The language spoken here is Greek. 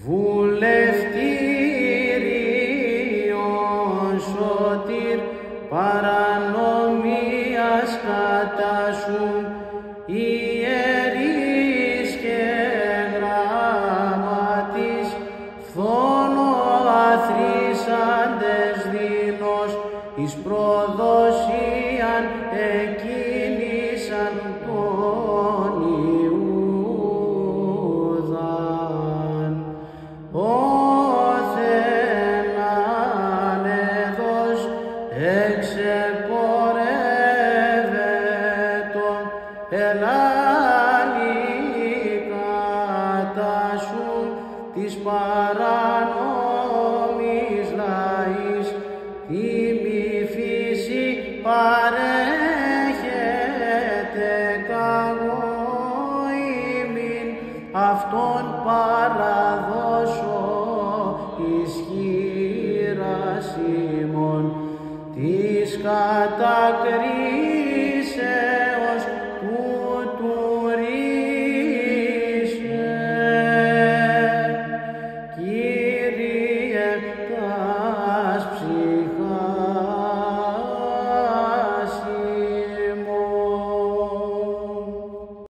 Βουλευτήριον σωτήρ παρανομίας κατάσουν ιερείς και γραμματείς φθόνο αθρίσαντες δεινός εις προδοσίαν εκκίνησαν τον Ιούδαν. Όθεν ανέδος εξεπορεύετον ελάλη κατάσουν της παρανόμης λαής τίμη φύση παρέχεται καγωήμην αυτόν παραδώσω ισχύρας ημών της κατακρίσης